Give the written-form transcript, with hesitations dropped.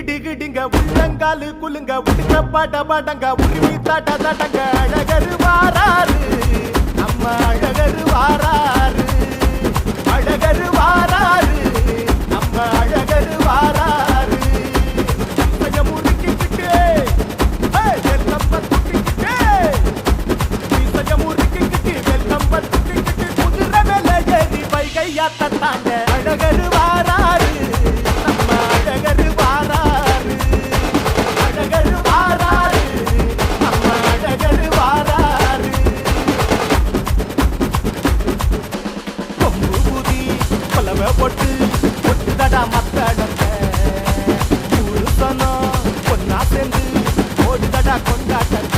டிகிடிங்க உள்ளங்காலு குலுங்க உடுக்க பாட்ட பாட்டங்க உரிமை தாட்ட தாட்டங்க அழகரு வாராரு நம்ம அழகரு வாராரு அழகரு வாராரு நம்ம அழகரு வாராரு முறுக்கிக்கிட்டு வெள்ளம்ப துட்டிக்கிட்டு முறுக்கிக்கிட்டு வெள்ளம்ப துட்டிக்கிட்டு குதிரை மேல ஏறி வைகையா தத்தாங்க அழகரு வாராரு நம்ம அழகரு வாராரு அழகரு வாராரு நம்ம அழகரு வாராரு கொம்பு ஊதி கொலவை போட்டு ஒட்டுதடா மக்களங்க ஊரு சொன்னோம் ஒன்னா சேர்ந்து ஓடுதடா கொண்டாட்டங்க